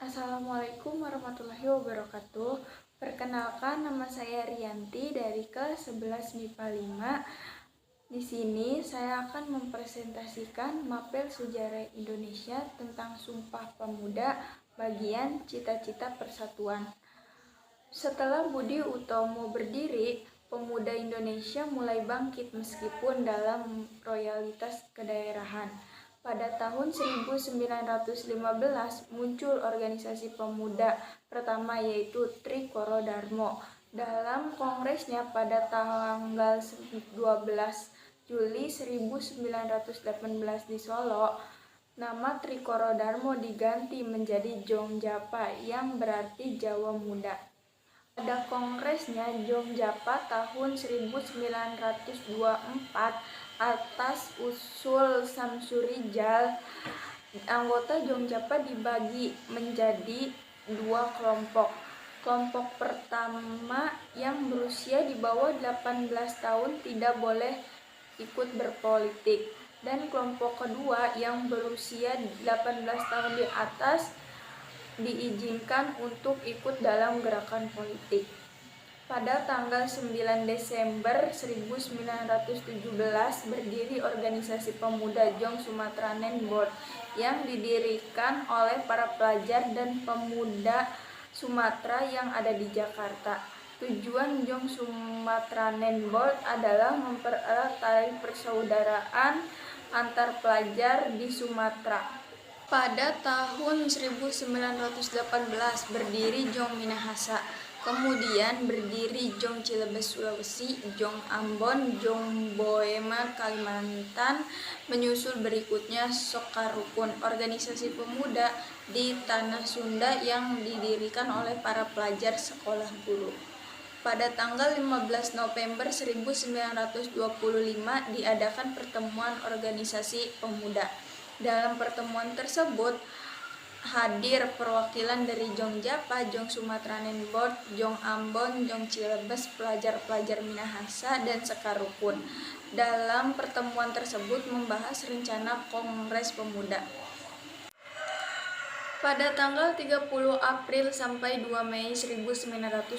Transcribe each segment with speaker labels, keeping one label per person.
Speaker 1: Assalamualaikum warahmatullahi wabarakatuh. Perkenalkan, nama saya Rianti dari kelas 11 MIPA 5. Di sini saya akan mempresentasikan mapel sejarah Indonesia tentang Sumpah Pemuda bagian Cita-Cita Persatuan. Setelah Budi Utomo berdiri, pemuda Indonesia mulai bangkit meskipun dalam royalitas kedaerahan. Pada tahun 1915 muncul organisasi pemuda pertama, yaitu Trikoro Darmo. Dalam kongresnya pada tanggal 12 Juli 1918 di Solo, nama Trikoro Darmo diganti menjadi Jongjapa yang berarti Jawa Muda. Pada kongresnya Jongjapa tahun 1924 atas usul Samsurijal, anggota Jongjapa dibagi menjadi dua kelompok. Kelompok pertama yang berusia di bawah 18 tahun tidak boleh ikut berpolitik, dan kelompok kedua yang berusia 18 tahun di atas diizinkan untuk ikut dalam gerakan politik. Pada tanggal 9 Desember 1917 berdiri organisasi pemuda Jong Sumatranen Board yang didirikan oleh para pelajar dan pemuda Sumatera yang ada di Jakarta. Tujuan Jong Sumatranen Board adalah mempererat tali persaudaraan antar pelajar di Sumatera. Pada tahun 1918 berdiri Jong Minahasa, kemudian berdiri Jong Cilebes Sulawesi, Jong Ambon, Jong Boema Kalimantan, menyusul berikutnya Sokarukun, organisasi pemuda di Tanah Sunda yang didirikan oleh para pelajar sekolah guru. Pada tanggal 15 November 1925 diadakan pertemuan organisasi pemuda. Dalam pertemuan tersebut hadir perwakilan dari Jongjapa, Jong Sumatranen Board, Jong Ambon, Jong Cilebes, pelajar-pelajar Minahasa, dan Sekarukun. Dalam pertemuan tersebut membahas rencana Kongres Pemuda. Pada tanggal 30 April sampai 2 Mei 1926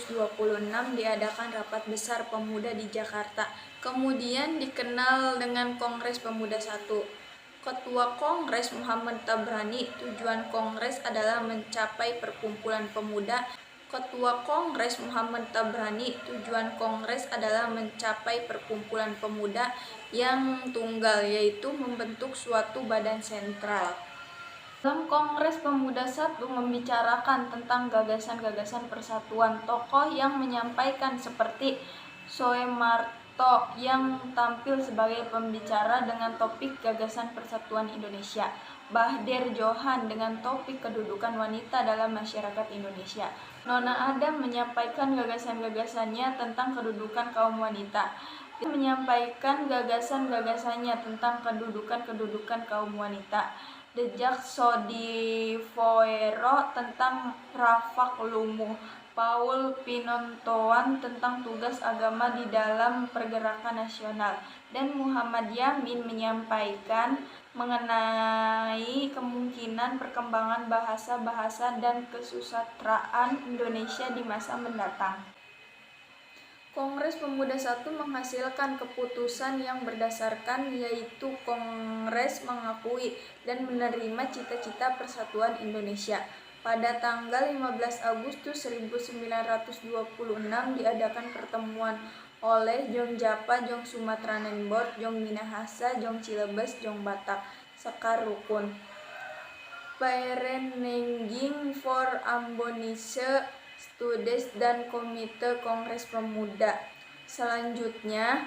Speaker 1: diadakan Rapat Besar Pemuda di Jakarta, kemudian dikenal dengan Kongres Pemuda I. Ketua Kongres Muhammad Tabrani. Tujuan Kongres adalah mencapai perkumpulan pemuda. Ketua Kongres Muhammad Tabrani. Tujuan Kongres adalah mencapai perkumpulan pemuda yang tunggal, yaitu membentuk suatu badan sentral. Dalam Kongres Pemuda I membicarakan tentang gagasan-gagasan persatuan. Tokoh yang menyampaikan seperti Soemarto yang tampil sebagai pembicara dengan topik gagasan persatuan Indonesia, Bahder Johan dengan topik kedudukan wanita dalam masyarakat Indonesia. Nona Adam menyampaikan gagasan-gagasannya tentang kedudukan kaum wanita. Dia menyampaikan gagasan-gagasannya tentang kedudukan kaum wanita. Dejak Sodivoero tentang Rafak Lumuh. Paul Pinontoan tentang tugas agama di dalam pergerakan nasional, dan Muhammad Yamin menyampaikan mengenai kemungkinan perkembangan bahasa-bahasa dan kesusastraan Indonesia di masa mendatang. Kongres Pemuda I menghasilkan keputusan yang berdasarkan, yaitu Kongres mengakui dan menerima cita-cita persatuan Indonesia. Pada tanggal 15 Agustus 1926 diadakan pertemuan oleh Jongjapa, Jong Sumatranen Board, Jong Minahasa, Jong Cilebes, Jong Batak, Sekarukun, Perenenging for Ambonise Studies, dan Komite Kongres Pemuda. Selanjutnya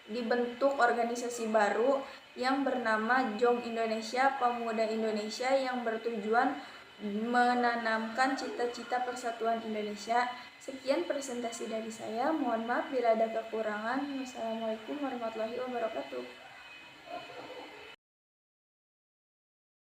Speaker 1: dibentuk organisasi baru yang bernama Jong Indonesia, Pemuda Indonesia, yang bertujuan menanamkan cita-cita persatuan Indonesia. Sekian presentasi dari saya. Mohon maaf bila ada kekurangan. Wassalamualaikum warahmatullahi wabarakatuh.